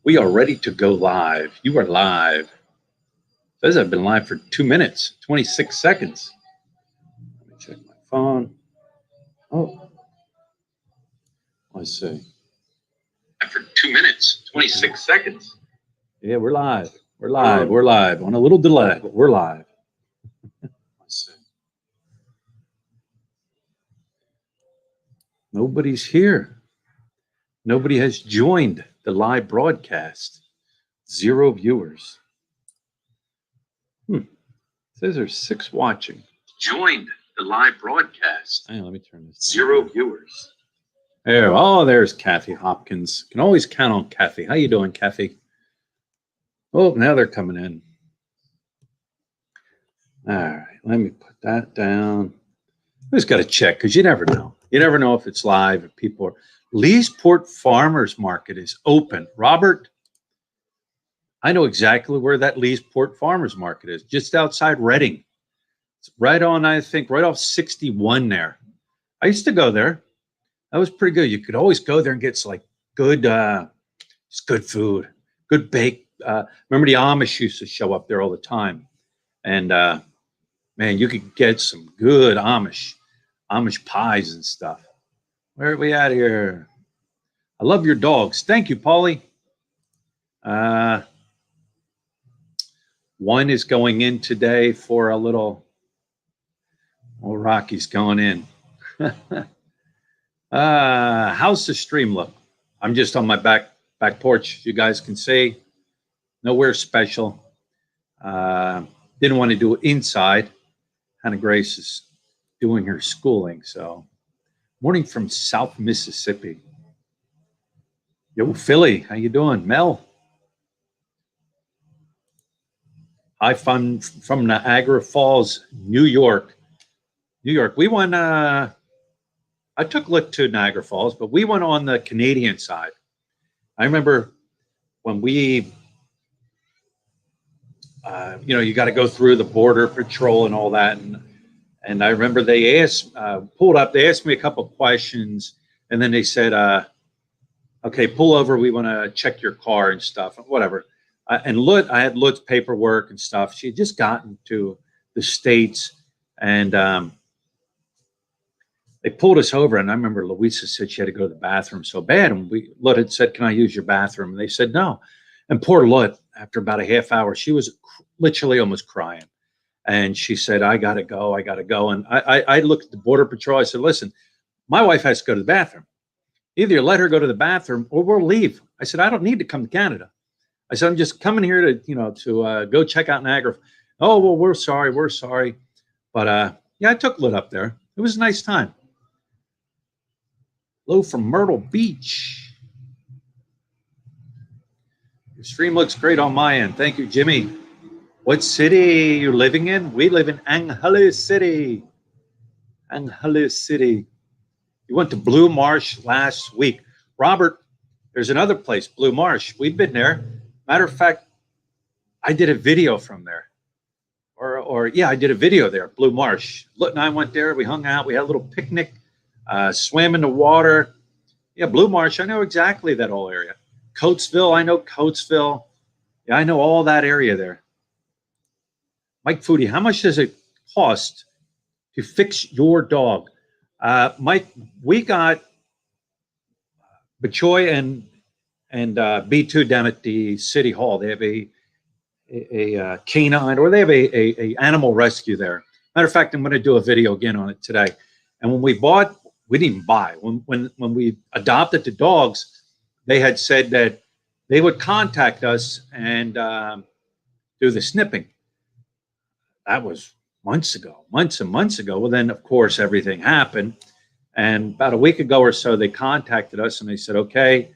We are ready to go live. You are live. It says I've been live for 2 minutes, 26 seconds. Let me check my phone. Oh, let's see. For 2 minutes, 26 seconds. Yeah, we're live. We're live. We're live on a little delay, but we're live. Let's see. Nobody's here. Nobody has joined the live broadcast. 0 viewers. It says there's 6 watching. Joined the live broadcast. Hang on, let me turn this. 0 viewers. There. Oh, there's Kathy Hopkins. Can always count on Kathy. How you doing, Kathy? Oh, now they're coming in. All right, let me put that down. I just got to check because you never know. You never know if it's live, if people are. Leesport Farmers Market is open. Robert, I know exactly where that Leesport Farmers Market is, just outside Reading. It's right on, I think, right off 61 there. I used to go there. That was pretty good. You could always go there and get like good, just good food, good baked. Remember the Amish used to show up there all the time. And man, you could get some good Amish pies and stuff. Where are we at here? I love your dogs. Thank you, Paulie. One is going in today for a little. Oh, Rocky's going in. How's the stream look? I'm just on my back porch. You guys can see. Nowhere special. Didn't want to do it inside. Hannah Grace is doing her schooling. So, morning from South Mississippi. Yo, Philly, how you doing? Mel. Hi, from Niagara Falls, New York. We went, I took a look to Niagara Falls, but we went on the Canadian side. I remember when we, you got to go through the border patrol and all that. And I remember they pulled up, they asked me a couple of questions, and then they said, okay, pull over. We want to check your car and stuff, whatever. And I had Lut's paperwork and stuff. She had just gotten to the States, and they pulled us over. And I remember Louisa said she had to go to the bathroom so bad. And Lut had said, can I use your bathroom? And they said, no. And poor Lut, after about a half hour, she was literally almost crying. And she said, I got to go. And I looked at the Border Patrol. I said, listen, my wife has to go to the bathroom. Either let her go to the bathroom or we'll leave. I said, I don't need to come to Canada. I said, I'm just coming here to go check out Niagara. Oh, well, we're sorry. But yeah, I took Lut up there. It was a nice time. Hello from Myrtle Beach. Your stream looks great on my end. Thank you, Jimmy. What city are you living in? We live in Angeles City. You went to Blue Marsh last week. Robert, there's another place, Blue Marsh. We've been there. Matter of fact, I did a video from there. I did a video there, Blue Marsh. Lut and I went there. We hung out. We had a little picnic, swam in the water. Yeah, Blue Marsh, I know exactly that whole area. Coatesville, I know Coatesville. Yeah, I know all that area there. Mike Foodie, how much does it cost to fix your dog? Mike, we got Bachoy and B2 down at the City Hall. They have a canine, or they have a animal rescue there. Matter of fact, I'm going to do a video again on it today. And when we didn't even buy. When we adopted the dogs, they had said that they would contact us and do the snipping. That was months and months ago. Well, then, of course, everything happened. And about a week ago or so, they contacted us and they said, okay,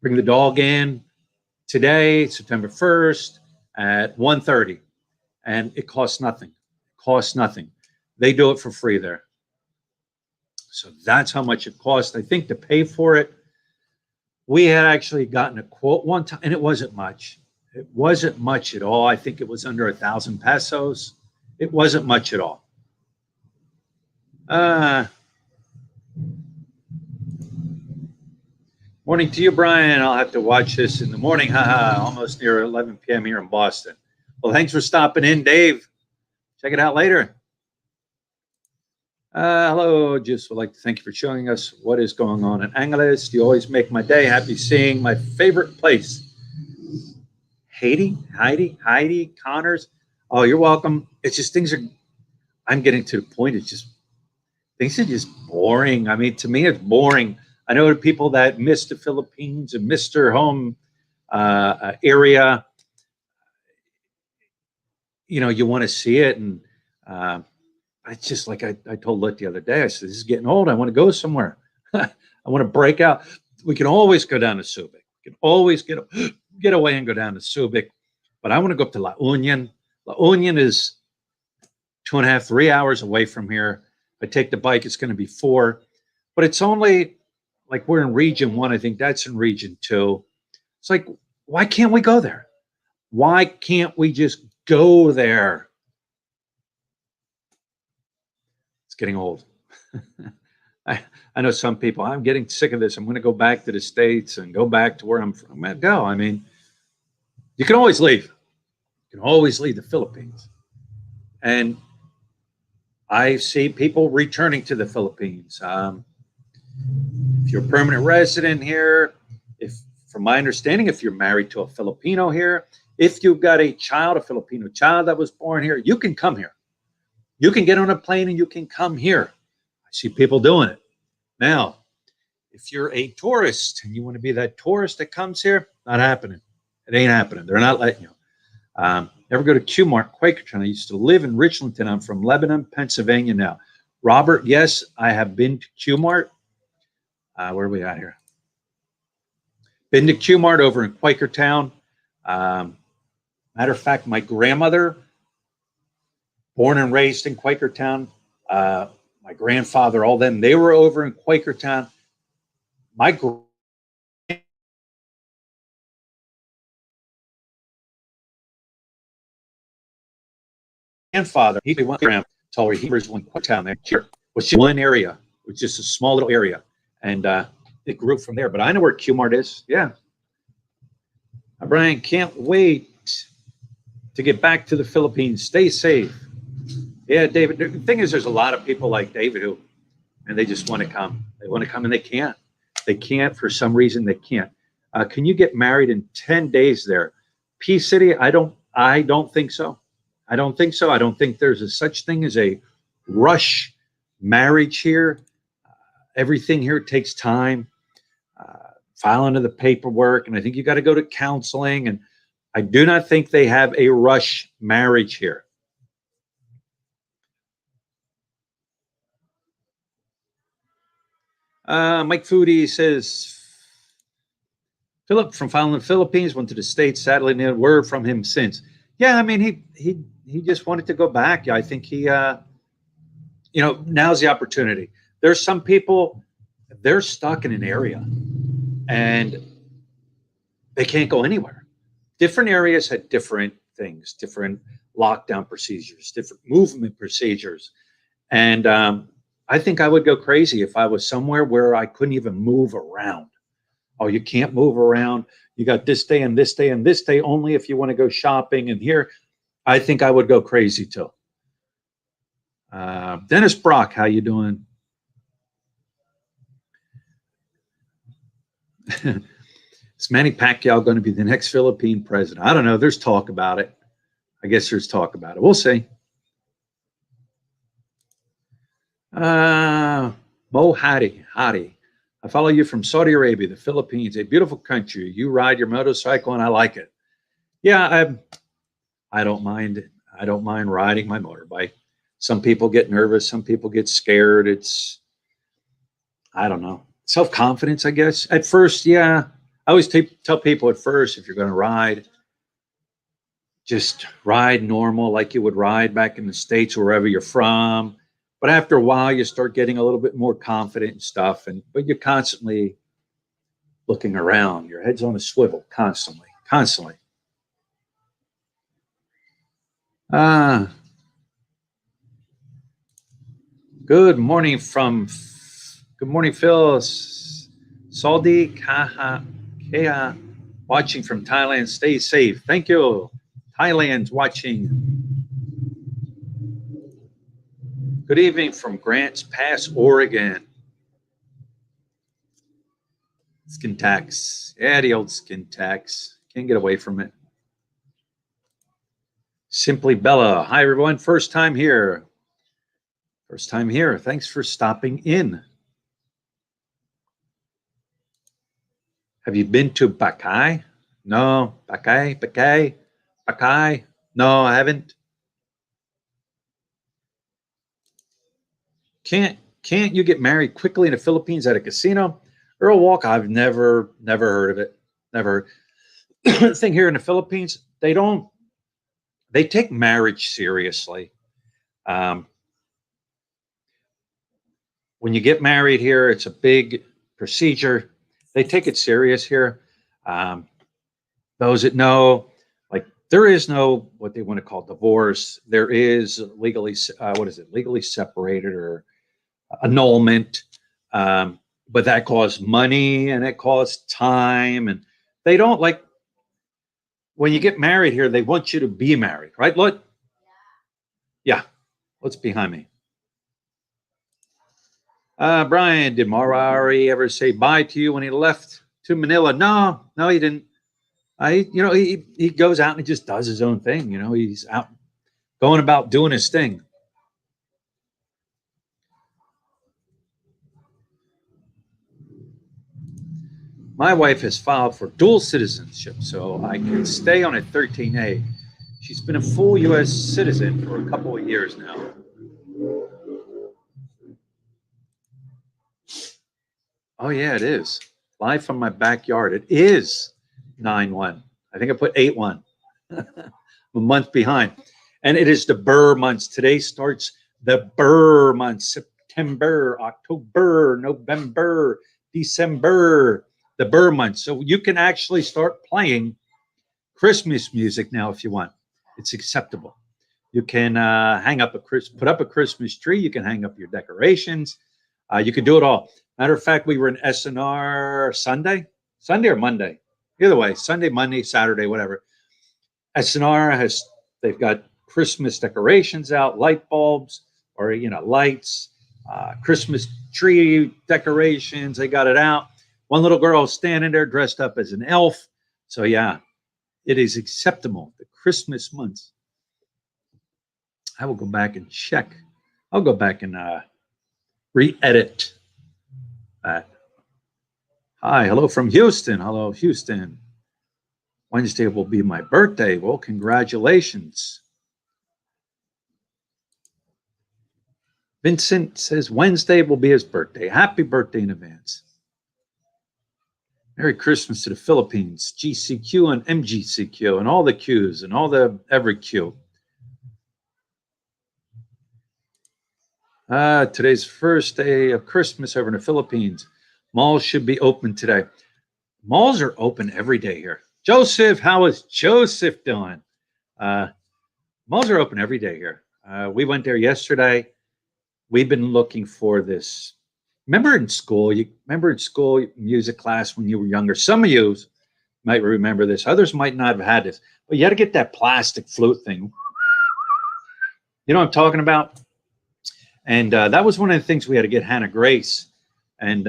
bring the dog in today, September 1st at 1:30. And it costs nothing. They do it for free there. So that's how much it cost. I think to pay for it, we had actually gotten a quote one time, and it wasn't much. It wasn't much at all. I think it was under 1,000 pesos. It wasn't much at all. Morning to you, Brian. I'll have to watch this in the morning. Haha, almost near 11 p.m. here in Boston. Well, thanks for stopping in, Dave. Check it out later. Hello, just would like to thank you for showing us what is going on in Angeles. You always make my day. Happy seeing my favorite place. Heidi, Connors. Oh, you're welcome. It's just I'm getting to the point. Things are just boring. I mean, to me, it's boring. I know the people that miss the Philippines and miss their home area. You know, you want to see it. And it's just like I told Lit the other day, I said, this is getting old. I want to go somewhere. I want to break out. We can always go down to Subic. We can always get away and go down to Subic. But I want to go up to La Union. La Union is 2.5, 3 hours away from here. If I take the bike, it's going to be 4. But it's only like we're in Region 1. I think that's in Region 2. It's like, why can't we go there? Why can't we just go there? It's getting old. I know some people, I'm getting sick of this. I'm going to go back to the States and go back to where I'm from. Go. I mean, you can always leave. You can always leave the Philippines. And I see people returning to the Philippines. If you're a permanent resident here, from my understanding, if you're married to a Filipino here, if you've got a Filipino child that was born here, you can come here. You can get on a plane and you can come here. I see people doing it. Now, if you're a tourist and you want to be that tourist that comes here, not happening. It ain't happening. They're not letting you. Ever go to Q-Mart, Quakertown? I used to live in Richlandton. I'm from Lebanon, Pennsylvania now. Robert, yes, I have been to Q-Mart. Where are we at here? Been to Q-Mart over in Quakertown. Matter of fact, my grandmother, born and raised in Quakertown. My grandfather, all them, they were over in Quakertown. My grandfather, he went around told he was in Quakertown there. Here was just one area, it was just a small little area, and it grew from there. But I know where Q-Mart is. Yeah. Brian, can't wait to get back to the Philippines. Stay safe. Yeah, David. The thing is, there's a lot of people like David and they just want to come. They want to come and they can't. They can't for some reason. They can't. Can you get married in 10 days there? Peace City? I don't think so. I don't think so. I don't think there's a such thing as a rush marriage here. Everything here takes time. Filing of the paperwork, and I think you got to go to counseling. And I do not think they have a rush marriage here. Mike Foodie says, Philip from filing in the Philippines went to the States. Sadly, no word from him since. Yeah, I mean, he just wanted to go back. I think he, now's the opportunity. There's some people, they're stuck in an area and they can't go anywhere. Different areas had different things, different lockdown procedures, different movement procedures. And I think I would go crazy if I was somewhere where I couldn't even move around. Oh, you can't move around. You got this day and this day and this day only if you want to go shopping. And here, I think I would go crazy too. Dennis Brock, how you doing? Is Manny Pacquiao going to be the next Philippine president? I don't know. There's talk about it. I guess there's talk about it. We'll see. Mo Hadi. I follow you from Saudi Arabia, the Philippines, a beautiful country. You ride your motorcycle and I like it. Yeah, I don't mind. I don't mind riding my motorbike. Some people get nervous. Some people get scared. I don't know. Self-confidence, I guess. At first, yeah. I always tell people at first, if you're going to ride, just ride normal like you would ride back in the States, wherever you're from. But after a while, you start getting a little bit more confident and stuff. But you're constantly looking around. Your head's on a swivel constantly. Good morning, Phil. Saldi Kaha Kea watching from Thailand. Stay safe. Thank you. Thailand's watching. Good evening from Grants Pass, Oregon. Skin tax. Yeah, the old skin tax. Can't get away from it. Simply Bella. Hi, everyone. First time here. First time here. Thanks for stopping in. Have you been to Bakai? No. Bakai. No, I haven't. Can't you get married quickly in the Philippines at a casino? Earl Walk, I've never heard of it. Never. The thing here in the Philippines, they take marriage seriously. When you get married here, it's a big procedure. They take it serious here. Those that know, like there is no what they want to call divorce. There is legally, legally separated or annulment. But that costs money and it costs time. And they don't like when you get married here, they want you to be married, right? Look. Yeah. What's behind me? Brian, did Marari ever say bye to you when he left to Manila? No, he didn't. He goes out and he just does his own thing. He's out going about doing his thing. My wife has filed for dual citizenship, so I can stay on a 13A. She's been a full U.S. citizen for a couple of years now. Oh, yeah, it is. Live from my backyard. It is 9/1. I think I put 8/1. A month behind. And it is the Burr months. Today starts the Burr months. September, October, November, December, the Burr months. So you can actually start playing Christmas music now if you want. It's acceptable. You can put up a Christmas tree. You can hang up your decorations. You can do it all. Matter of fact, we were in SNR Sunday or Monday. Either way, Sunday, Monday, Saturday, whatever. SNR they've got Christmas decorations out, light bulbs or, lights, Christmas tree decorations. They got it out. One little girl standing there dressed up as an elf. So yeah, it is acceptable. The Christmas months. I will go back and check. I'll go back and re-edit that. Hi, hello from Houston. Hello, Houston. Wednesday will be my birthday. Well, congratulations. Vincent says Wednesday will be his birthday. Happy birthday in advance. Merry Christmas to the Philippines, GCQ and MGCQ and all the Qs and all the every Q. Today's first day of Christmas over in the Philippines. Malls should be open today. Malls are open every day here. Joseph, how is Joseph doing? Malls are open every day here. We went there yesterday. We've been looking for this. Remember in school music class when you were younger? Some of you might remember this. Others might not have had this. But you had to get that plastic flute thing. You know what I'm talking about? And that was one of the things we had to get Hannah Grace. And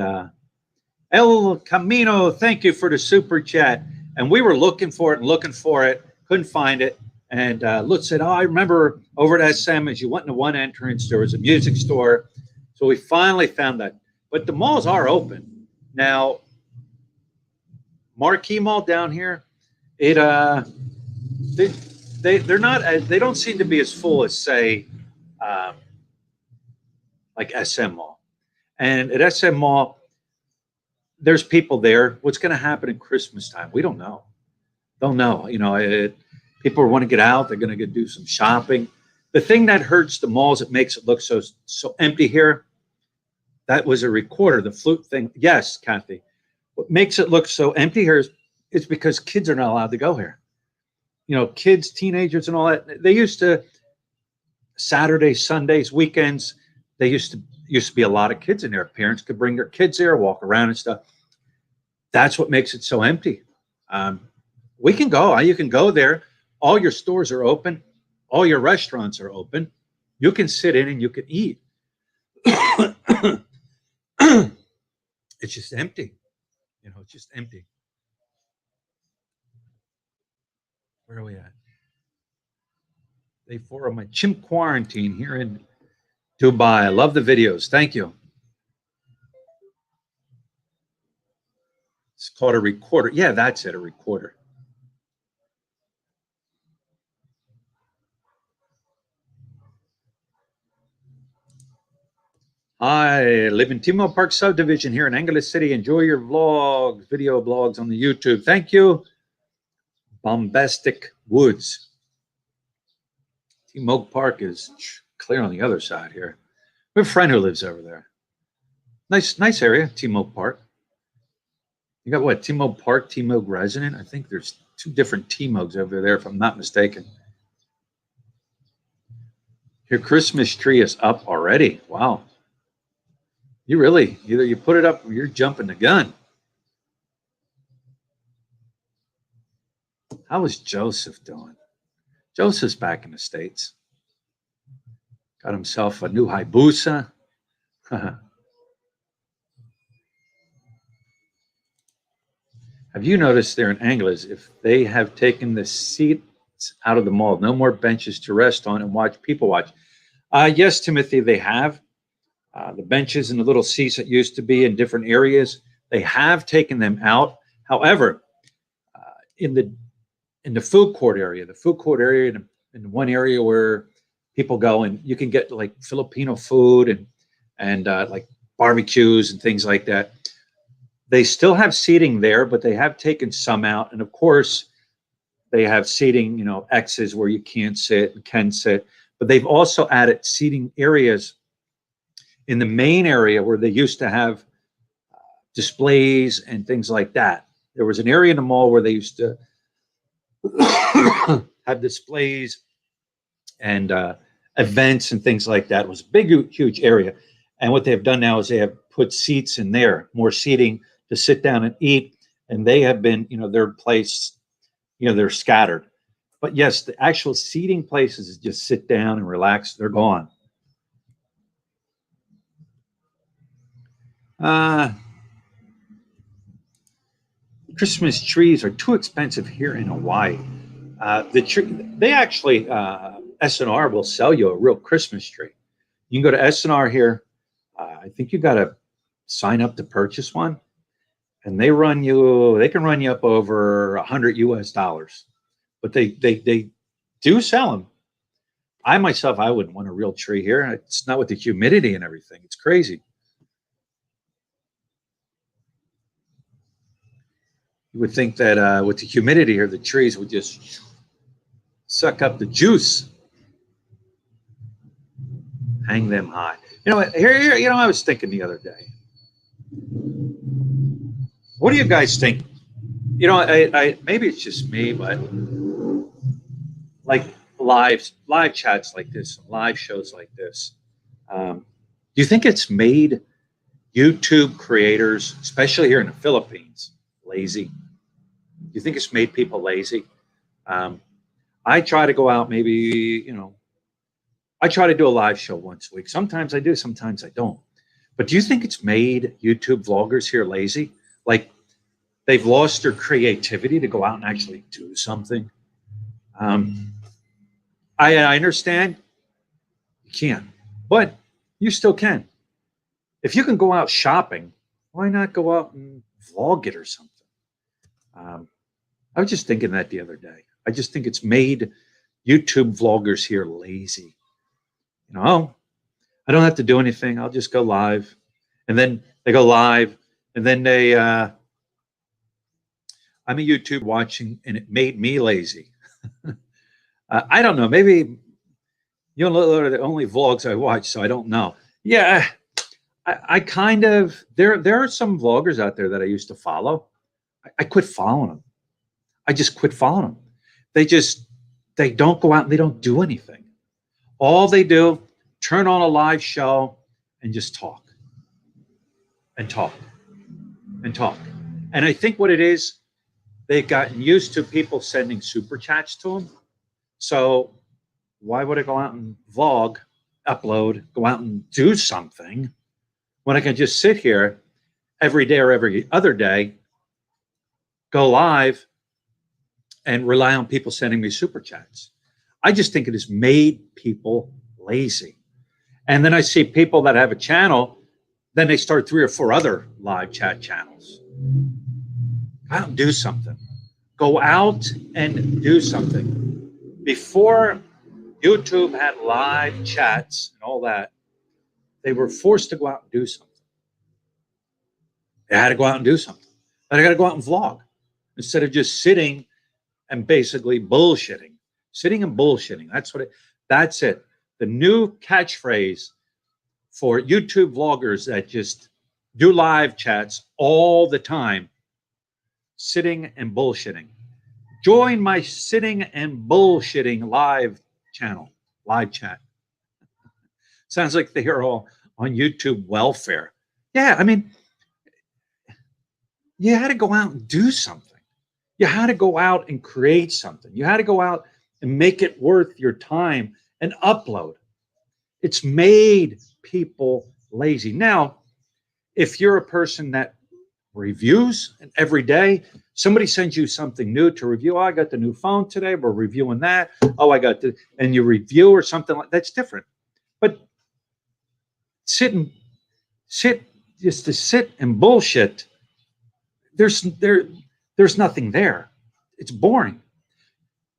El Camino, thank you for the super chat. And we were looking for it, couldn't find it. And Lutz said, I remember over at SM, as you went into one entrance, there was a music store. So we finally found that. But the malls are open. Now, Marquee Mall down here, they're not, they don't seem to be as full as, say, like SM Mall. And at SM Mall, there's people there. What's going to happen at Christmas time? We don't know. Don't know. People want to get out. They're going to do some shopping. The thing that hurts the malls, it makes it look so empty here. That was a recorder, the flute thing. Yes, Kathy. What makes it look so empty here is because kids are not allowed to go here. Kids, teenagers, and all that. They used to Saturdays, Sundays, weekends. They used to be a lot of kids in there. Parents could bring their kids there, walk around and stuff. That's what makes it so empty. Um, we can go. You can go there. All your stores are open. All your restaurants are open. You can sit in and you can eat. It's just empty. It's just empty. Where are we at? Day 4 of my chimp quarantine here in Dubai. I love the videos. Thank you. It's called a recorder. Yeah, that's it, a recorder. I live in Timo Park subdivision here in Angeles City. Enjoy your vlogs, video blogs on the YouTube. Thank you. Bombastic Woods. Timo Park is clear on the other side here. We have a friend who lives over there. Nice area, Timo Park. You got what? Timo Park, Timo Resident. I think there's 2 different Timos over there, if I'm not mistaken. Your Christmas tree is up already. Wow. You really, either you put it up or you're jumping the gun. How is Joseph doing? Joseph's back in the States. Got himself a new Hayabusa. Have you noticed there in Angeles, if they have taken the seats out of the mall, no more benches to rest on and watch people watch? Yes, Timothy, they have. The benches and the little seats that used to be in different areas, they have taken them out. However, in the food court area, in one area where people go and you can get like Filipino food and like barbecues and things like that. They still have seating there, but they have taken some out. And of course, they have seating, X's where you can't sit and can sit. But they've also added seating areas in the main area where they used to have displays and things like that. There was an area in the mall where they used to have displays and events and things like that. It was a big, huge area. And what they've done now is they have put seats in there, more seating to sit down and eat. And they have been, they're placed, they're scattered. But yes, the actual seating places is just sit down and relax. They're gone. Christmas trees are too expensive here in Hawaii. They actually, S&R will sell you a real Christmas tree. You can go to S&R here. I think you got to sign up to purchase one, and they can run you up over $100 US. But they do sell them. I wouldn't want a real tree here. It's not with the humidity and everything. It's crazy. You would think that with the humidity here, the trees would just suck up the juice, hang them high. Here, I was thinking the other day. What do you guys think? I maybe it's just me, but like live chats like this, live shows like this. Do you think it's made YouTube creators, especially here in the Philippines, lazy? Do you think it's made people lazy? I try to go out maybe, I try to do a live show once a week. Sometimes I do, sometimes I don't. But do you think it's made YouTube vloggers here lazy? Like they've lost their creativity to go out and actually do something? I understand you can't, but you still can. If you can go out shopping, why not go out and vlog it or something? I was just thinking that the other day. I just think it's made YouTube vloggers here lazy. I don't have to do anything. I'll just go live. And then they go live. And then I'm a YouTube watching, and it made me lazy. I don't know. Maybe those are the only vlogs I watch, so I don't know. Yeah, I kind of there are some vloggers out there that I used to follow. I quit following them. I just quit following them. They don't go out and they don't do anything. All they do, turn on a live show and just talk and talk and talk. And I think what it is, they've gotten used to people sending super chats to them. So why would I go out and vlog, upload, go out and do something when I can just sit here every day or every other day, go live, and rely on people sending me super chats? I just think it has made people lazy. And then I see people that have a channel, then they start 3 or 4 other live chat channels. Go out and do something. Go out and do something. Before YouTube had live chats and all that, they were forced to go out and do something. They had to go out and do something. They got to go out and vlog instead of just sitting and basically bullshitting. Sitting and bullshitting. That's it. The new catchphrase for YouTube vloggers that just do live chats all the time: sitting and bullshitting. Join my sitting and bullshitting live channel, live chat. Sounds like they're all on YouTube welfare. Yeah, I mean, you had to go out and do something. You had to go out and create something. You had to go out and make it worth your time and upload. It's made people lazy. Now, if you're a person that reviews and every day somebody sends you something new to review, oh, I got the new phone today, we're reviewing that. Oh, I got the, and you review or something like that's different. But just to sit and bullshit, there's nothing there. It's boring.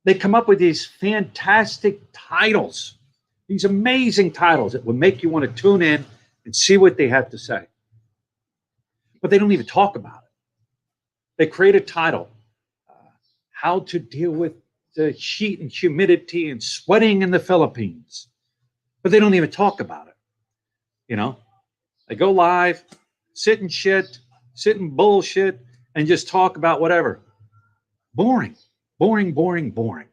They come up with these fantastic titles, these amazing titles that would make you want to tune in and see what they have to say. But they don't even talk about it. They create a title, how to deal with the heat and humidity and sweating in the Philippines. But they don't even talk about it. You know, they go live, sit and bullshit, and just talk about whatever. Boring, boring, boring, boring.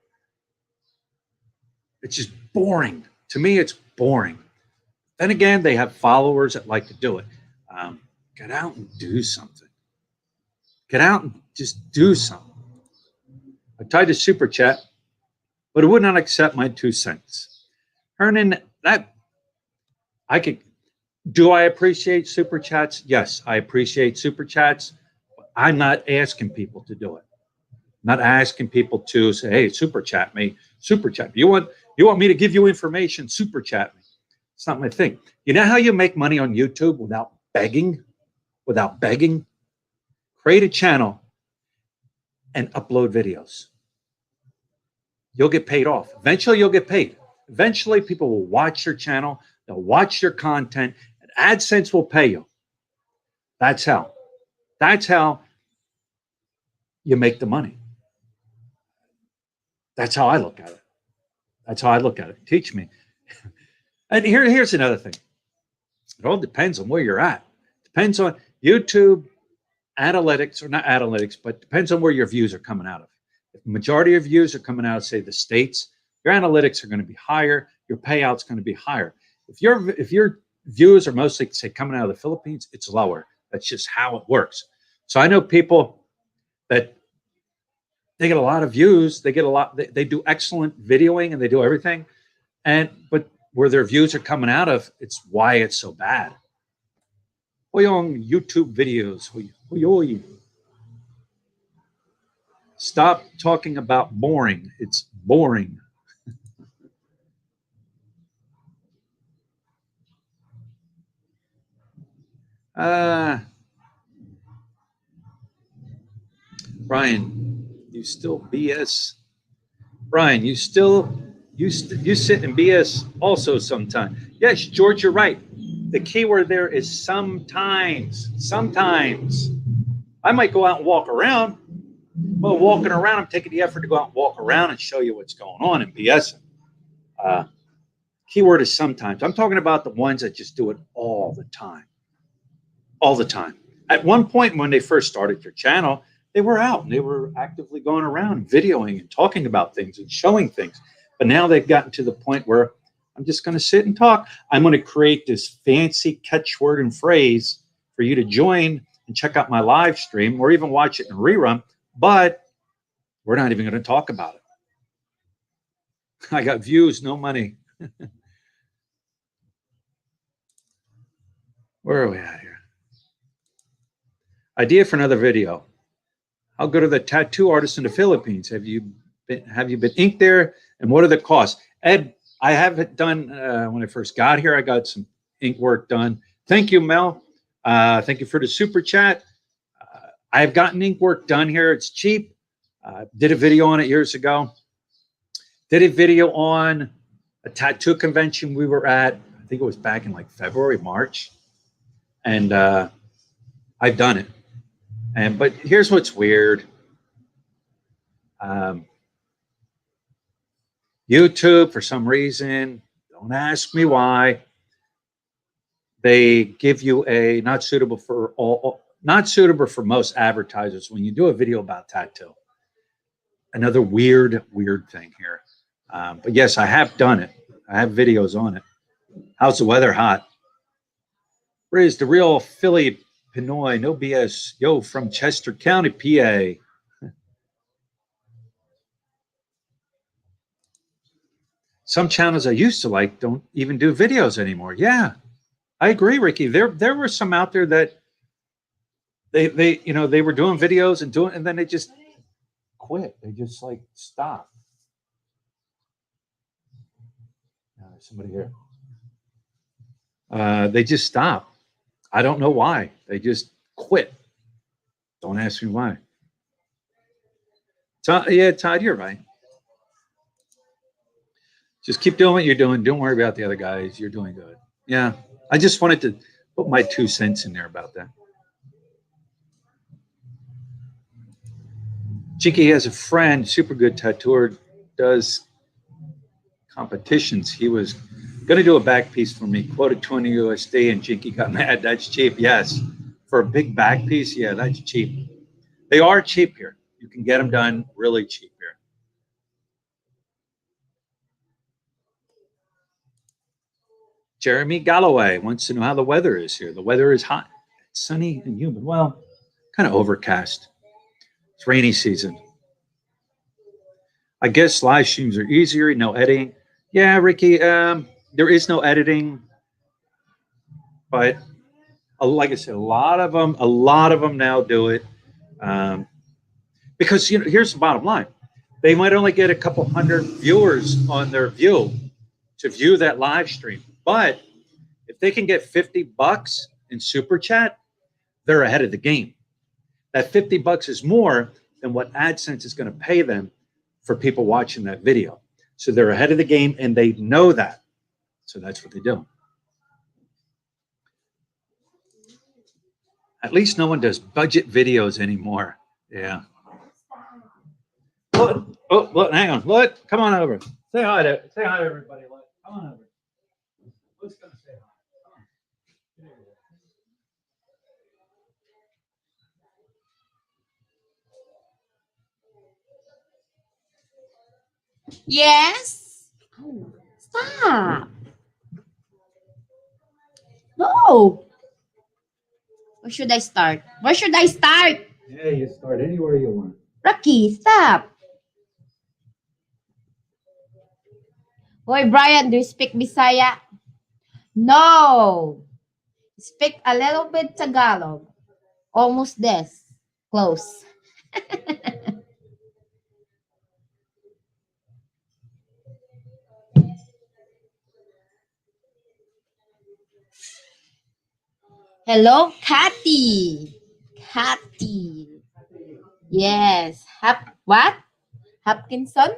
It's just boring. To me, it's boring. Then again, they have followers that like to do it. Get out and do something. Get out and just do something. I tried to super chat, but it would not accept my 2 cents. Hernan, do I appreciate super chats? Yes, I appreciate super chats. I'm not asking people to do it. I'm not asking people to say, hey, super chat me, super chat. You want me to give you information? Super chat me. It's not my thing. You know how you make money on YouTube without begging? Without begging? Create a channel and upload videos. You'll get paid off. Eventually, you'll get paid. Eventually, people will watch your channel. They'll watch your content, and AdSense will pay you. That's how. That's how you make the money. That's how I look at it. That's how I look at it. Teach me. And here's another thing. It all depends on where you're at. Depends on YouTube analytics, or not analytics, but depends on where your views are coming out of. If the majority of views are coming out of, say, the States, your analytics are going to be higher. Your payout's going to be higher. If your views are mostly, say, coming out of the Philippines, it's lower. That's just how it works. So I know people that they get a lot of views. They get a lot. They do excellent videoing and they do everything, but where their views are coming out of, it's why it's so bad. On YouTube videos. Stop talking about boring. It's boring. Brian, you still BS. Brian, you sit and BS also sometimes. Yes, George, you're right. The key word there is sometimes. Sometimes. I might go out and walk around. Well, walking around, I'm taking the effort to go out and walk around and show you what's going on and BSing. Keyword is sometimes. I'm talking about the ones that just do it all the time. All the time. At one point when they first started your channel, they were out and they were actively going around videoing and talking about things and showing things. But now they've gotten to the point where I'm just going to sit and talk. I'm going to create this fancy catchword and phrase for you to join and check out my live stream or even watch it in rerun, but we're not even going to talk about it. I got views, no money. Where are we at here? Idea for another video. How good are the tattoo artists in the Philippines? Have you been inked there? And what are the costs? Ed, I have it done when I first got here. I got some ink work done. Thank you, Mel. Thank you for the super chat. I have gotten ink work done here. It's cheap. Did a video on it years ago. Did a video on a tattoo convention we were at. I think it was back in like February, March. And I've done it. But here's what's weird. YouTube, for some reason, don't ask me why, they give you a not suitable for most advertisers when you do a video about tattoo. Another weird thing here. But yes, I have done it. I have videos on it. How's the weather? Hot. Riz, the real Philly Pinoy, no BS. Yo, from Chester County, PA. Some channels I used to like don't even do videos anymore. Yeah, I agree, Ricky. There were some out there that they were doing videos and then they just quit. They just like stopped. There's somebody here. They just stopped. I don't know why. They just quit. Don't ask me why. Yeah, Todd, you're right. Just keep doing what you're doing. Don't worry about the other guys. You're doing good. Yeah, I just wanted to put my 2 cents in there about that. Jinky has a friend, super good tattooer, does competitions. He was going to do a back piece for me, quoted 20 USD, and Jinky got mad. That's cheap. Yes. For a big back piece, yeah, that's cheap. They are cheap here. You can get them done really cheap here. Jeremy Galloway wants to know how the weather is here. The weather is hot. It's sunny and humid. Well, kind of overcast. It's rainy season. I guess live streams are easier, no editing. Yeah, Ricky, there is no editing, but like I said, a lot of them now do it because here's the bottom line: they might only get a couple hundred viewers on their view to view that live stream, but if they can get $50 in super chat, they're ahead of the game. That $50 is more than what AdSense is going to pay them for people watching that video. So they're ahead of the game and they know that. So that's what they do. At least no one does budget videos anymore. Yeah. Look, hang on. Look, come on over. Say hi to everybody. Look, come on over. Who's going to say hi? Come on. Yes. Oh, stop. No. Where should I start? Yeah, you start anywhere you want. Rocky, stop. Boy, Brian, do you speak Bisaya? No. Speak a little bit Tagalog. Almost this. Close. Hello, Cathy. Yes. What? Hopkinson?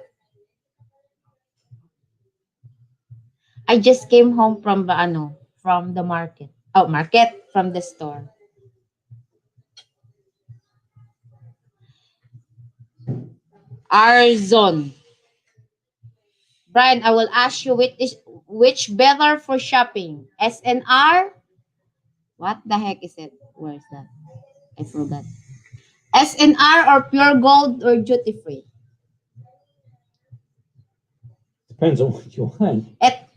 I just came home from the market. Oh, from the store. Arzon. Brian, I will ask you which better for shopping? SNR? What the heck is it? Where is that? I forgot. SNR or pure gold or duty free? Depends on what you want.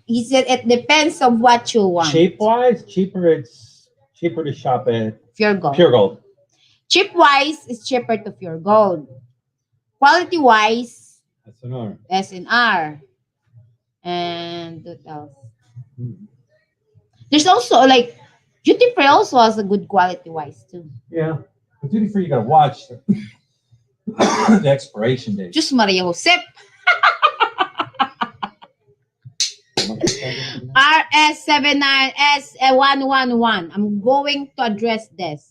He said it depends on what you want. Cheap wise, it's cheaper to shop at Pure gold. Pure Gold. Cheap wise is cheaper to pure gold. Quality wise, That's an R. SNR. And what else? Hmm. There's also like duty free also has a good quality wise too. Yeah. But duty free, you got to watch the expiration date. Just Maria Josep. RS79S111. I'm going to address this.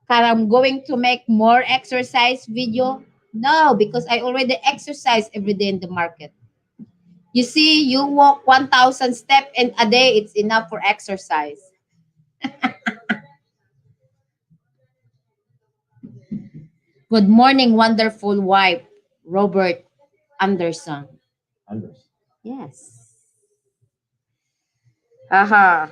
Because I'm going to make more exercise video. No, because I already exercise every day in the market. You see, you walk 1,000 steps in a day, it's enough for exercise. Good morning, wonderful wife, Robert Anderson. Anders. Yes. Aha.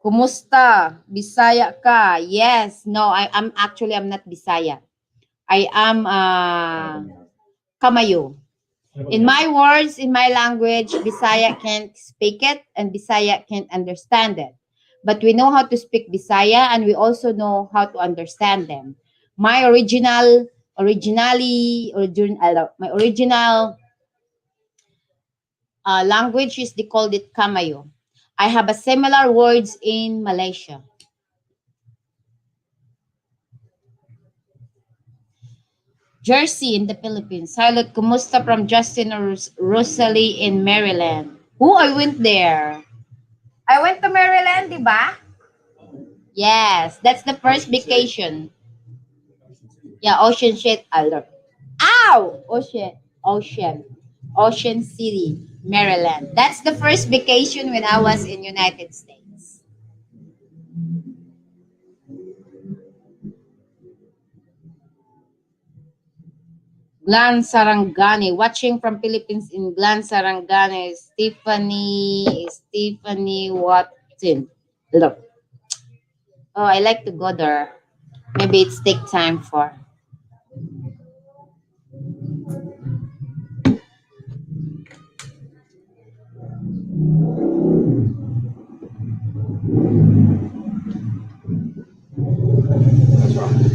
Kumusta? Bisaya ka? Yes. No, I'm not Bisaya. I am Kamayo. In my words, in my language, Bisaya can't speak it and Bisaya can't understand it. But we know how to speak Bisaya and we also know how to understand them. My original language is they called it Kamayo. I have a similar words in Malaysia. Jersey in the Philippines. Silent kumusta from Justin Rosalie in Maryland. Who I went there? I went to Maryland, di ba? Yes, that's the first vacation. Yeah, Ocean Shit Alert. Ow! Ocean City, Maryland. That's the first vacation when I was in United States. Glan Sarangani, watching from Philippines in Glan Sarangani, Stephanie Watson. Look. Oh, I like to go there. Maybe it's take time for.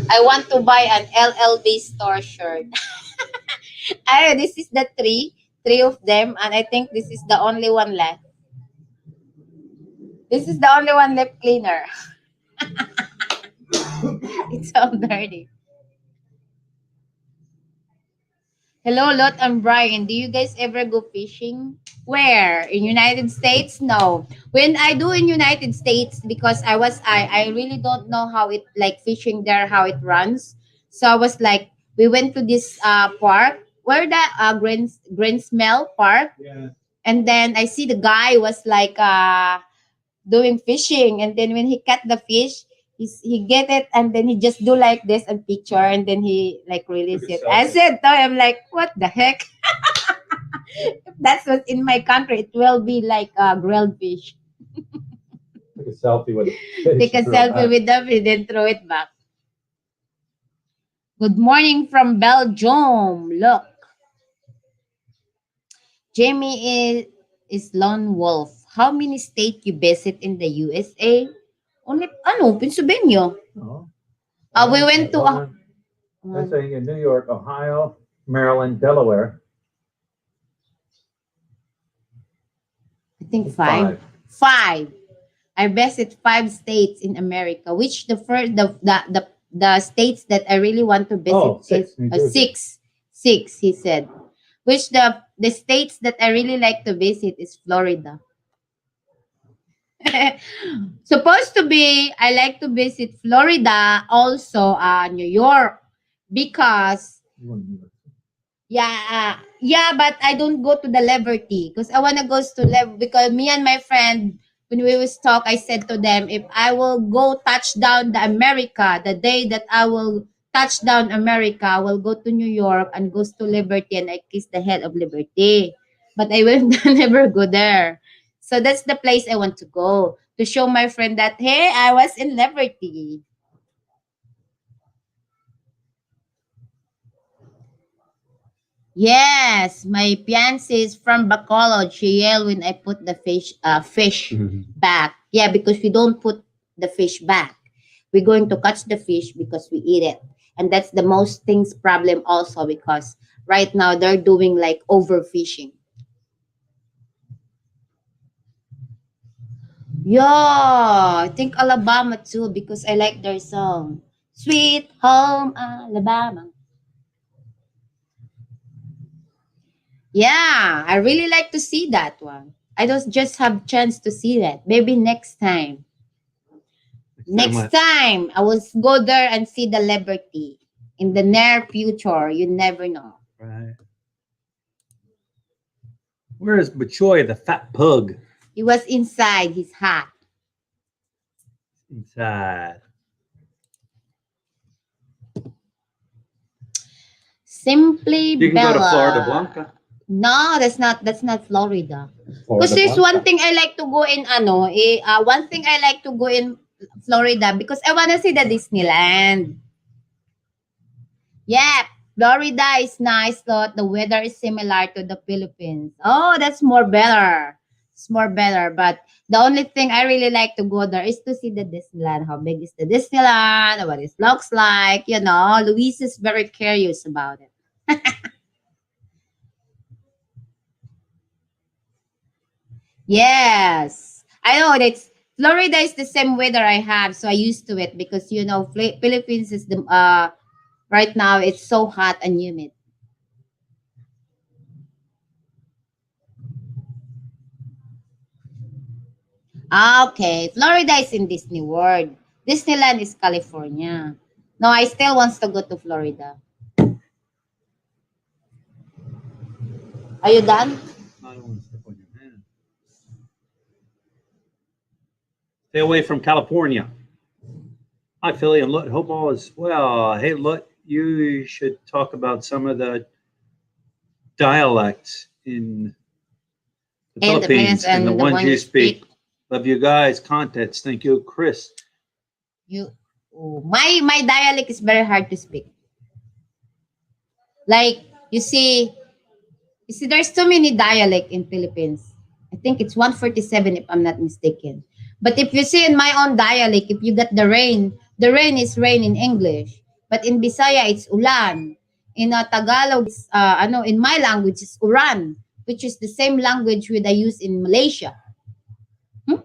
I want to buy an LLB store shirt. This is the three of them, and I think this is the only one left. This is the only one left cleaner. It's so dirty. Hello, Lot and Brian. Do you guys ever go fishing? Where? In United States? No. When I do in United States, because I really don't know how it like fishing there, how it runs. So I was like, we went to this park where the Green Smell Park. Yeah. And then I see the guy was like doing fishing, and then when he cut the fish, he get it and then he just do like this and picture and then he like release it. I said to him like, what the heck? If that's what's in my country, it will be like grilled fish. Take a selfie with it. Take a selfie with them and then throw it back. Good morning from Belgium. Look. Jamie is lone wolf. How many states you visit in the USA? Only, Pennsylvania. Oh. We went to, I'm saying in New York, Ohio, Maryland, Delaware. I think five. I visit 5 states in America. Which the states that I really want to visit is six. He said. Which the states that I really like to visit is Florida. Supposed to be, I like to visit Florida, also New York, because yeah, but I don't go to the Liberty because I want to go to because me and my friend, when we was talk, I said to them, if I will go touch down the America, the day that I will touch down America, I will go to New York and goes to Liberty and I kiss the head of Liberty. But I will never go there. So that's the place I want to go to show my friend that, hey, I was in Liberty. Yes, my fiancé is from Bacolod. She yelled when I put the fish back. Yeah, because we don't put the fish back. We're going to catch the fish because we eat it. And that's the most things problem also because right now they're doing like overfishing. Yeah, I think Alabama too because I like their song. Sweet Home Alabama. Yeah, I really like to see that one. I don't just have chance to see that. Maybe next time. Next time I will go there and see the Liberty in the near future. You never know. Right. Where is Bachoy, the fat pug? He was inside his hat. Inside. Simply You can Bella. go to Florida Blanca. No, that's not Florida. Because Florida there's Blanca. one thing I like to go in one thing I like to go in Florida because I want to see the Disneyland. Yeah, Florida is nice, though. The weather is similar to the Philippines. Oh, that's more better. It's more better. But the only thing I really like to go there is to see the Disneyland. How big is the Disneyland? What it looks like. You know, Luis is very curious about it. Yes. I know that's Florida is the same weather I have, so I used to it because you know Philippines is the right now it's so hot and humid. Okay, Florida is in Disney World. Disneyland is California. No, I still wants to go to Florida. Are you done? I don't want to step on your hand. Stay away from California. Hi, Philly, and look, hope all is well. Hey, look, you should talk about some of the dialects in the And the Philippines Philippines and the and the ones one you you speak. speak. Love you guys. Contents. Thank you, Chris. You, oh, my dialect is very hard to speak. Like you see, there's so many dialect in Philippines. I think it's 147 if I'm not mistaken. But if you see in my own dialect, if you get the rain is rain in English. But in Bisaya, it's ulan. In Tagalog, it's, in my language, it's uran, which is the same language that I use in Malaysia. Hmm?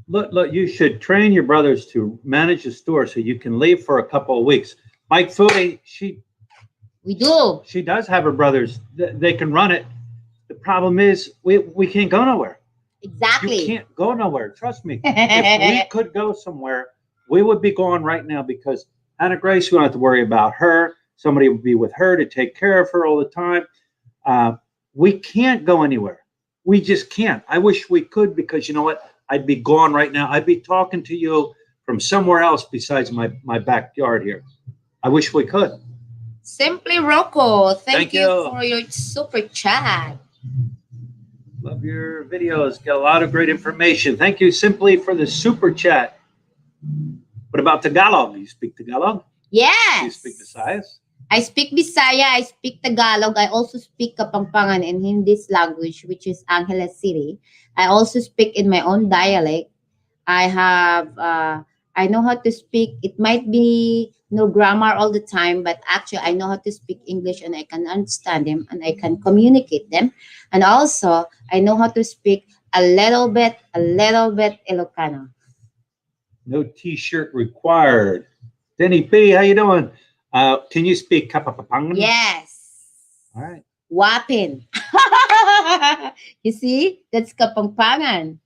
Look, you should train your brothers to manage the store so you can leave for a couple of weeks. Mike Foodie, We do. she does have her brothers. They can run it. The problem is we can't go nowhere. You Exactly. can't go nowhere. Trust me. If we could go somewhere, we would be gone right now because Anna Grace, we don't have to worry about her. Somebody would be with her to take care of her all the time. Uh, we can't go anywhere. We just can't. I wish we could because you know what? I'd be gone right now. I'd be talking to you from somewhere else besides my backyard here. I wish we could. Simply Rocco, thank Thank you you. for your super chat. Love your videos. Get a lot of great information. Thank you simply for the super chat. What about Tagalog? Do you speak Tagalog? Yes. Do you speak Visayas? I speak Bisaya, I speak Tagalog, I also speak Kapampangan and Hindi's language, which is Angeles City. I also speak in my own dialect. I have, I know how to speak. It might be no grammar all the time, but actually I know how to speak English and I can understand them and I can communicate them. And also I know how to speak a little bit Ilocano. No T-shirt required. Denny P, how you doing? Can you speak Kapapapangan? Yes. All right. Wapin. You see, that's Kapampangan.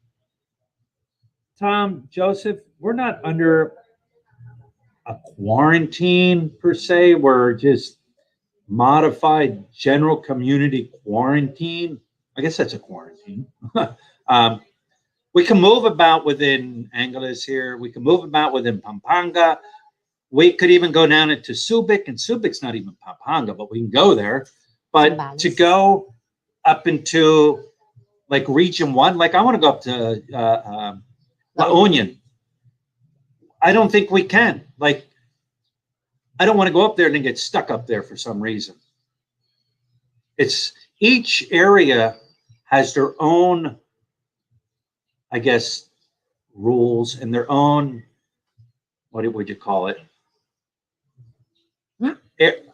Tom, Joseph, we're not under a quarantine per se. We're just modified general community quarantine. I guess that's a quarantine. um, we can move about within Angeles here. We can move about within Pampanga. We could even go down into Subic, and Subic's not even Pampanga, but we can go there. But Zambales. to go up into like Region 1, like I want to go up to La Union. I don't think we can. Like, I don't want to go up there and then get stuck up there for some reason. It's each area has their own, I guess, rules and their own, what would you call it?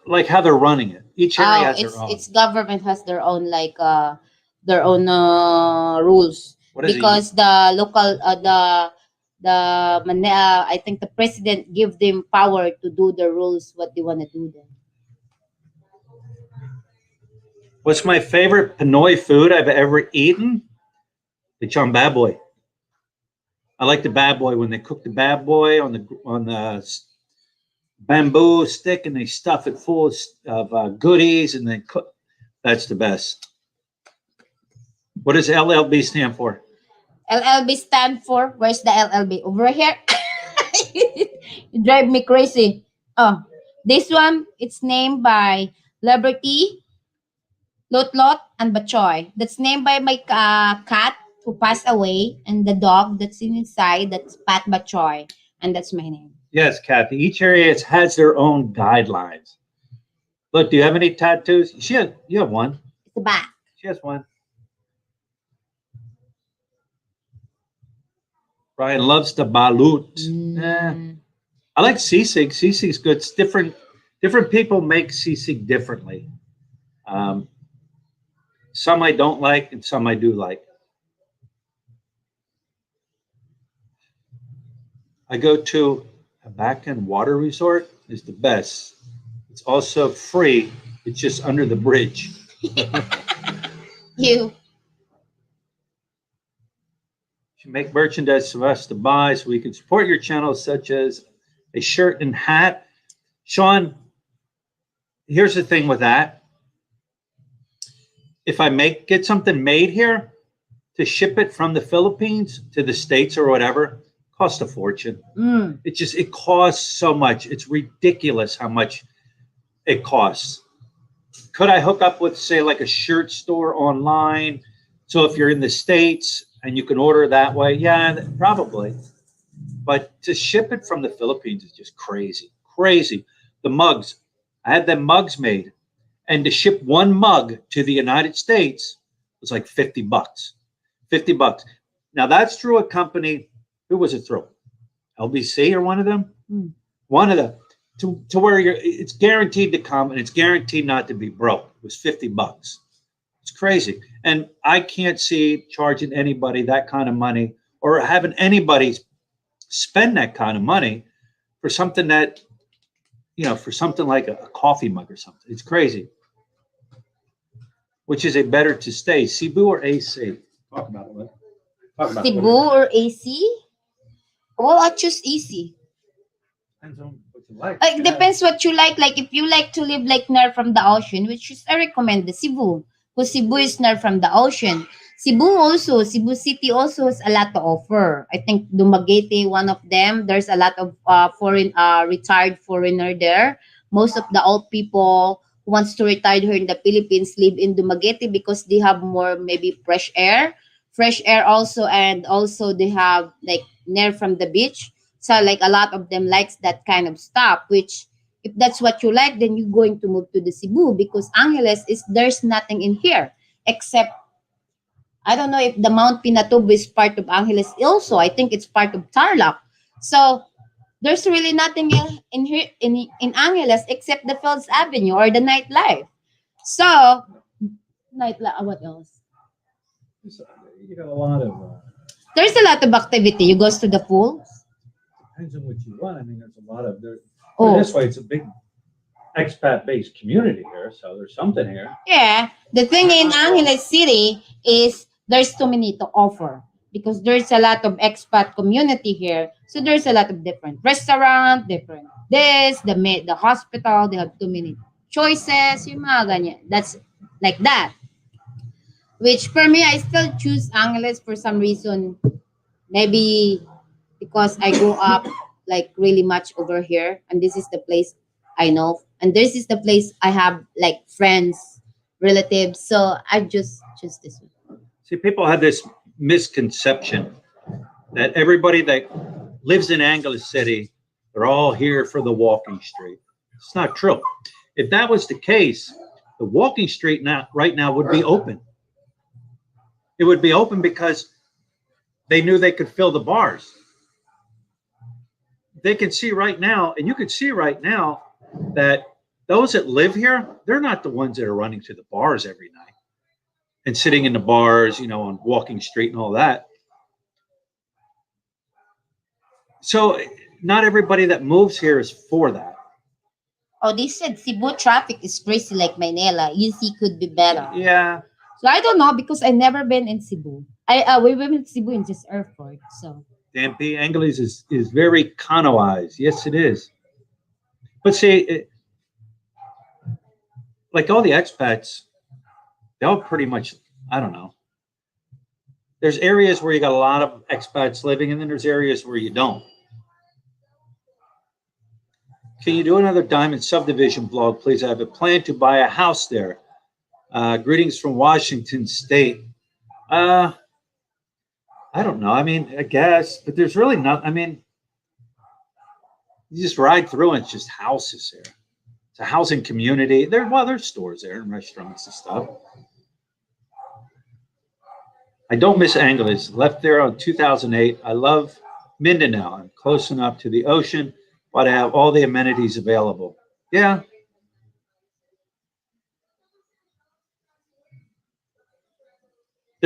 like how they're running it. Each area Oh, has their own. it's government has their own like their own rules What is it? because the local I think the president give them power to do the rules what they want to do then. What's my favorite Pinoy food I've ever eaten? The chambaboy. I like the bad boy when they cook the bad boy on the bamboo stick and they stuff it full of goodies and then cook. That's the best. What does LLB stand for? LLB stand for where's the LLB over here? You drive me crazy. Oh, this one it's named by Liberty, Lot and Bachoy. That's named by my cat who passed away, and the dog that's inside. That's Pat Bachoy, and that's my name. Yes, Kathy. Each area has their own guidelines. Look, do you have any tattoos? You have one. It's the back. She has one. Brian loves the balut. I like sisig. Sisig's good. It's different. Different people make sisig differently. Some I don't like, and some I do like. I go to a back-end water resort. It's the best. It's also free. It's just under the bridge. You. You make merchandise for us to buy so we can support your channels, such as a shirt and hat. Sean, here's the thing with that. If I get something made here, to ship it from the Philippines to the States or whatever, costs a fortune. It costs so much. It's ridiculous how much it costs. Could I hook up with, say, like a shirt store online? So if you're in the States and you can order that way, yeah, probably. But to ship it from the Philippines is just crazy, crazy. The mugs, I had them mugs made, and to ship one mug to the United States was like $50. $50. Now that's through a company. Who was it through? LBC or one of them? One of them. To where it's guaranteed to come and it's guaranteed not to be broke. It was $50. It's crazy. And I can't see charging anybody that kind of money or having anybody spend that kind of money for something that, for something like a coffee mug or something. It's crazy. Which is a better to stay, Cebu or AC? Talk about it. Talk about Cebu or AC? Well, I choose AC. Depends on what you like. It depends what you like. Like if you like to live like near from the ocean, which is I recommend the Cebu. Because Cebu is near from the ocean. Cebu City also has a lot to offer. I think Dumaguete, one of them. There's a lot of retired foreigner there. Most of the old people who wants to retire here in the Philippines live in Dumaguete because they have more maybe fresh air also, and also they have like near from the beach. So like a lot of them likes that kind of stuff, which if that's what you like, then you're going to move to the Cebu because Angeles there's nothing in here except I don't know if the Mount Pinatubo is part of Angeles also. I think it's part of Tarlac. So there's really nothing in here in Angeles except the Fields Avenue or the nightlife. So nightlife, what else? You got a lot of. There's a lot of activity. You goes to the pool. Depends on what you want. I mean, there's a lot of. Oh. This way, it's a big expat-based community here, so there's something here. Yeah, the thing in Angeles City is there's too many to offer because there's a lot of expat community here. So there's a lot of different restaurant, different the hospital. They have too many choices. Yung mga ganyan. That's like that. Which for me, I still choose Angeles for some reason. Maybe because I grew up like really much over here, and this is the place I know, and this is the place I have like friends, relatives. So I just choose this one. See, people have this misconception that everybody that lives in Angeles City, they're all here for the walking street. It's not true. If that was the case, the walking street right now would be open. It would be open because they knew they could fill the bars. They can see right now, and you can see right now that those that live here, they're not the ones that are running to the bars every night and sitting in the bars, on Walking Street and all that. So not everybody that moves here is for that. Oh, they said Cebu traffic is crazy like Manila. UC could be better. Yeah. So I don't know because I never been in Cebu. We went to Cebu in just airport. So DMP Angeles is very Kanoized. Yes, it is. But see, like all the expats, they all pretty much, I don't know. There's areas where you got a lot of expats living, and then there's areas where you don't. Can you do another Diamond subdivision blog, please? I have a plan to buy a house there. Greetings from Washington State. I don't know. I mean, I guess, but there's really not. I mean, you just ride through and it's just houses there. It's a housing community. There's stores there and restaurants and stuff. I don't miss Angeles. Left there in 2008. I love Mindanao. I'm close enough to the ocean, but I have all the amenities available. Yeah.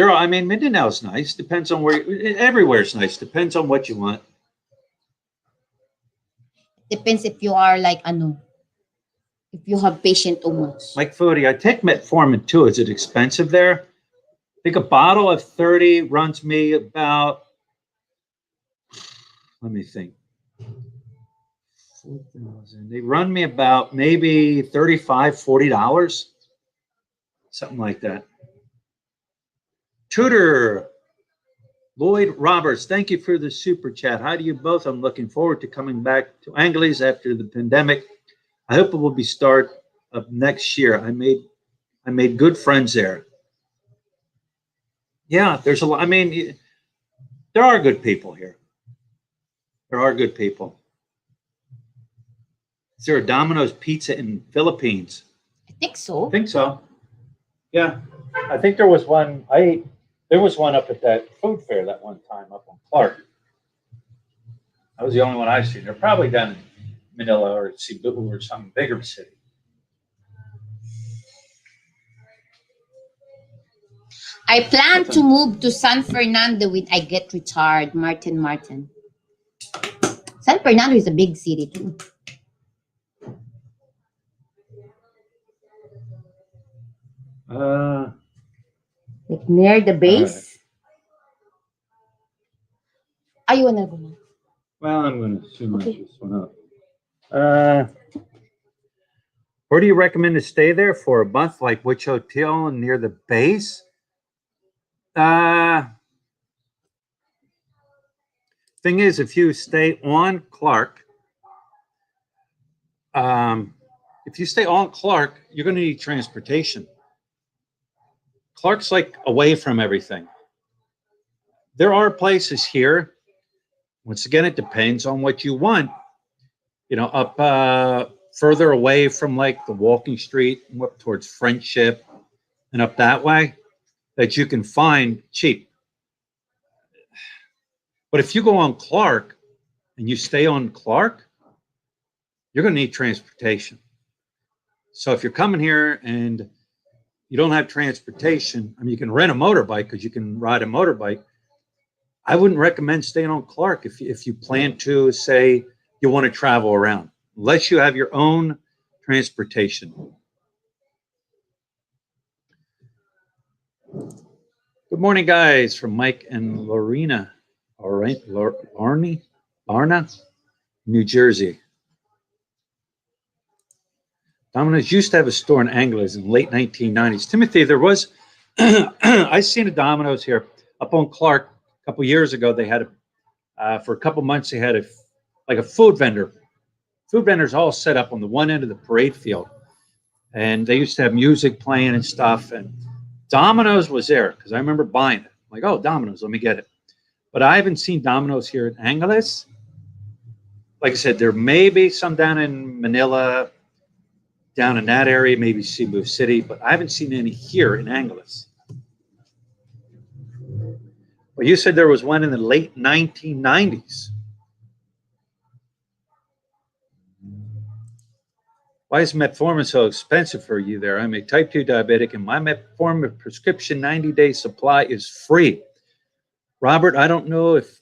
I mean, Mindanao's nice. Depends on everywhere's nice. Depends on what you want. depends if you are like if you have patient too much. Like foodie, I take metformin too. Is it expensive there? I think a bottle of 30 runs me about, let me think, 4,000. They run me about maybe $35, $40, something like that. Tudor Lloyd Roberts, thank you for the super chat. Hi to you both. I'm looking forward to coming back to Angeles after the pandemic. I hope it will be start of next year. I made good friends there. Yeah, there's a lot. I mean, there are good people here. There are good people. Is there a Domino's pizza in Philippines? I think so. I think so. Yeah, I think there was one. There was one up at that food fair that one time up on Clark. That was the only one I've seen. They're probably down in Manila or Cebu or some bigger city. I plan to move to San Fernando when I get retired. Martin. San Fernando is a big city too. Like near the base. Are you wanna go now? Well, I'm going to zoom this one up. Where do you recommend to stay there for a month? Like which hotel near the base? Thing is, if you stay on Clark, you're going to need transportation. Clark's like away from everything. There are places here. Once again, it depends on what you want. Up further away from like the Walking Street, up towards Friendship, and up that way, that you can find cheap. But if you go on Clark and you stay on Clark, you're going to need transportation. So if you're coming here and you don't have transportation, I mean, you can rent a motorbike because you can ride a motorbike. I wouldn't recommend staying on Clark if you plan to say you want to travel around, unless you have your own transportation. Good morning, guys, from Mike and Lorena. All right, Larna, New Jersey. Domino's used to have a store in Angeles in the late 1990s. Timothy, there was, I seen a Domino's here up on Clark a couple years ago. They had for a couple months, they had a food vendor. Food vendors all set up on the one end of the parade field. And they used to have music playing and stuff. And Domino's was there because I remember buying it. I'm like, oh, Domino's, let me get it. But I haven't seen Domino's here in Angeles. Like I said, there may be some down in Manila, down in that area, maybe Cebu City, but I haven't seen any here in Angeles. Well, you said there was one in the late 1990s. Why is metformin so expensive for you there? I'm a type 2 diabetic and my metformin prescription 90-day supply is free. Robert, I don't know if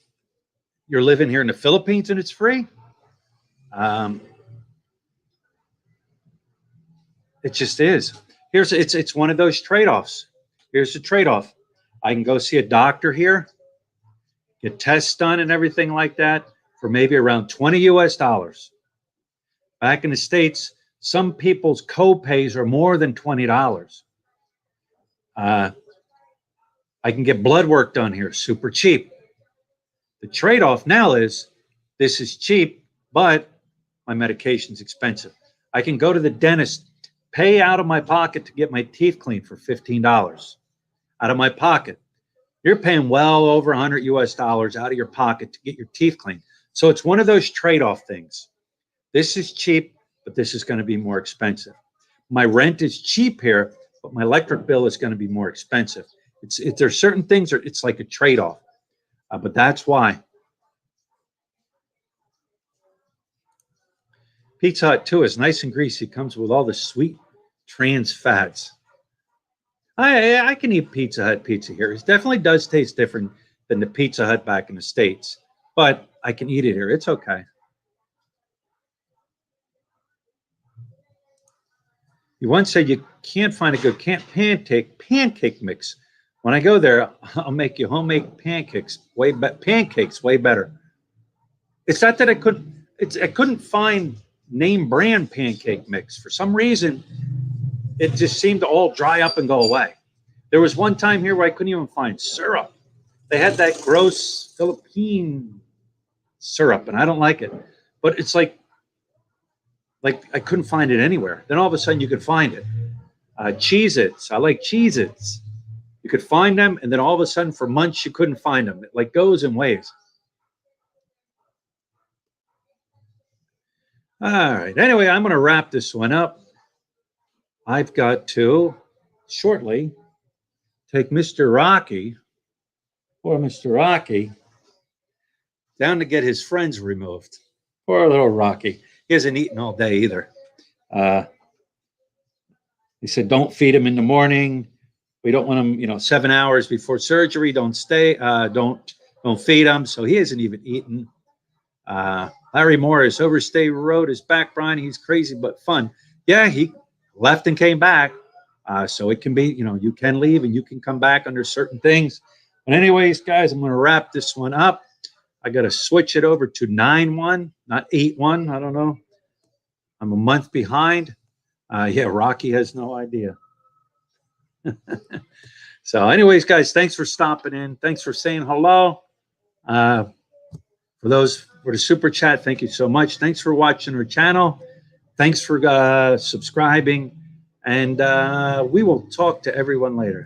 you're living here in the Philippines and it's free. It just is. It's one of those trade-offs. Here's the trade-off. I can go see a doctor here, get tests done and everything like that for maybe around 20 US dollars. Back in the States, some people's co-pays are more than $20. I can get blood work done here, super cheap. The trade-off now is this is cheap, but my medication's expensive. I can go to the dentist, pay out of my pocket to get my teeth cleaned for $15 out of my pocket. You're paying well over 100 US dollars out of your pocket to get your teeth cleaned. So it's one of those trade-off things. This is cheap, but this is going to be more expensive. My rent is cheap here, but my electric bill is going to be more expensive. There's certain things, it's like a trade-off, but that's why. Pizza Hut too is nice and greasy. Comes with all the sweet trans fats. I can eat Pizza Hut pizza here. It definitely does taste different than the Pizza Hut back in the States, but I can eat it here. It's okay. You once said you can't find a good pancake mix. When I go there, I'll make you homemade pancakes way better. It's not that I couldn't find name brand pancake mix. For some reason, it just seemed to all dry up and go away. There was one time here where I couldn't even find syrup. They had that gross Philippine syrup, and I don't like it. But it's like I couldn't find it anywhere. Then all of a sudden you could find it. Cheez-Its. I like Cheez-Its. You could find them, and then all of a sudden for months you couldn't find them. It like goes in waves. All right. Anyway, I'm going to wrap this one up. I've got to shortly take Mr. Rocky, poor Mr. Rocky, down to get his friends removed. Poor little Rocky. He hasn't eaten all day either. He said, don't feed him in the morning. We don't want him, 7 hours before surgery. Don't feed him. So he hasn't even eaten. Larry Morris, Overstay Road is back, Brian. He's crazy but fun. Yeah, he left and came back. So it can be, you can leave and you can come back under certain things. But anyways, guys, I'm going to wrap this one up. I got to switch it over to 9-1, not 8-1. I don't know. I'm a month behind. Yeah, Rocky has no idea. So anyways, guys, thanks for stopping in. Thanks for saying hello. For the super chat, thank you so much. Thanks for watching our channel. Thanks for subscribing. And we will talk to everyone later.